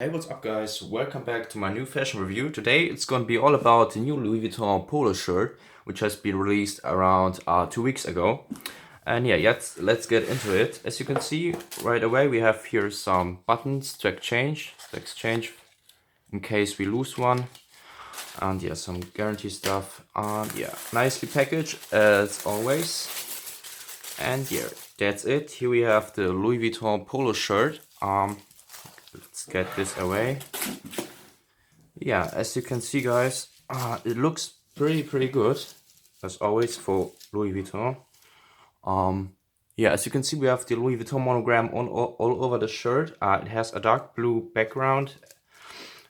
Hey, what's up guys? Welcome back to my new fashion review. Today it's going to be all about the new Louis Vuitton polo shirt, which has been released around 2 weeks ago. And yeah, let's get into it. As you can see right away, we have here some buttons to exchange in case we lose one. And yeah, some guarantee stuff. Yeah, nicely packaged as always. And yeah, that's it. Here we have the Louis Vuitton polo shirt. Let's get this away. Yeah, as you can see guys, it looks pretty good as always for Louis Vuitton. Yeah, as you can see, we have the Louis Vuitton monogram all over the shirt. It has a dark blue background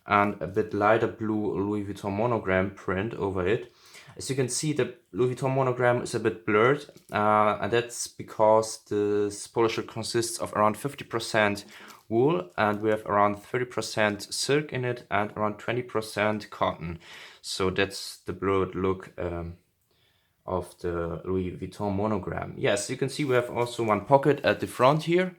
and a bit lighter blue Louis Vuitton monogram print over it. As you can see, the Louis Vuitton monogram is a bit blurred, and that's because this polo shirt consists of around 50% wool, and we have around 30% silk in it and around 20% cotton. So that's the blurred look of the Louis Vuitton monogram. Yes, you can see we have also one pocket at the front here.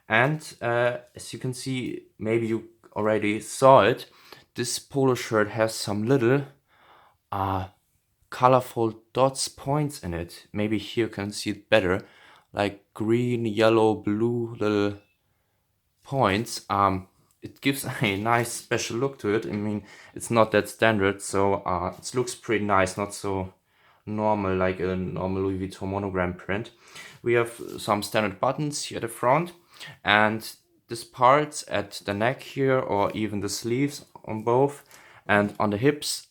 And as you can see, maybe you already saw it, this polo shirt has some little colorful dots points in it. Maybe here you can see it better, like green, yellow, blue little points. It gives a nice special look to it. I mean, it's not that standard, so it looks pretty nice, not so normal like a normal Louis Vuitton monogram print. We have some standard buttons here at the front, and this part at the neck here, or even the sleeves on both, and on the hips,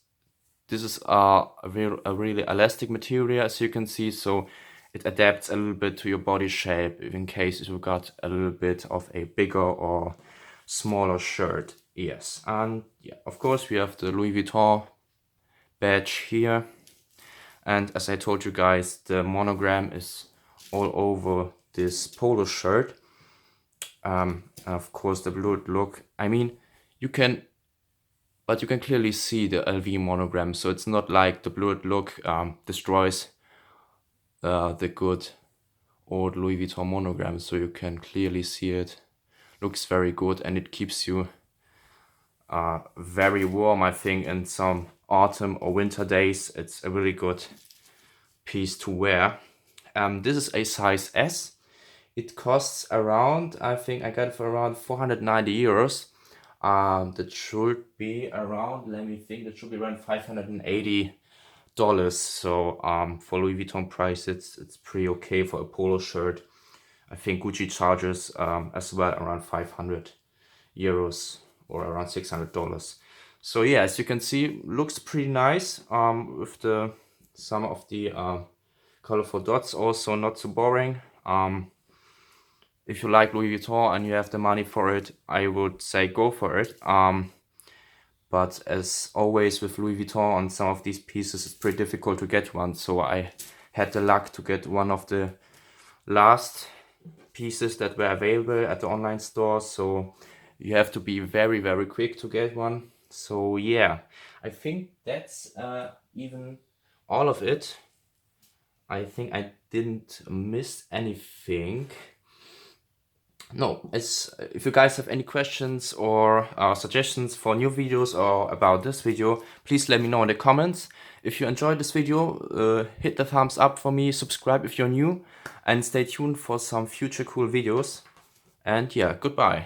this is a really elastic material, as you can see, so it adapts a little bit to your body shape in case you got a little bit of a bigger or smaller shirt. Yes, and yeah, of course we have the Louis Vuitton badge here, and as I told you guys, the monogram is all over this polo shirt. And of course the blurred look, I mean, you can clearly see the LV monogram, so it's not like the blurred look destroys the good old Louis Vuitton monogram, so you can clearly see it. Looks very good, and it keeps you very warm. I think in some autumn or winter days, it's a really good piece to wear. This is a size S. It costs around, I think I got it for around 490 euros. That should be around, let me think, that should be around $580. So for Louis Vuitton price, it's pretty okay for a polo shirt. I think Gucci charges as well around 500 euros or around $600. So yeah, as you can see, looks pretty nice with some of the colorful dots, also not too boring. If you like Louis Vuitton and you have the money for it, I would say go for it. But as always with Louis Vuitton, on some of these pieces it's pretty difficult to get one. So I had the luck to get one of the last pieces that were available at the online store. So you have to be very quick to get one. So yeah, I think that's even all of it. I think I didn't miss anything. No, if you guys have any questions or suggestions for new videos or about this video, please let me know in the comments. If you enjoyed this video, hit the thumbs up for me, subscribe if you're new, and stay tuned for some future cool videos. And yeah, goodbye.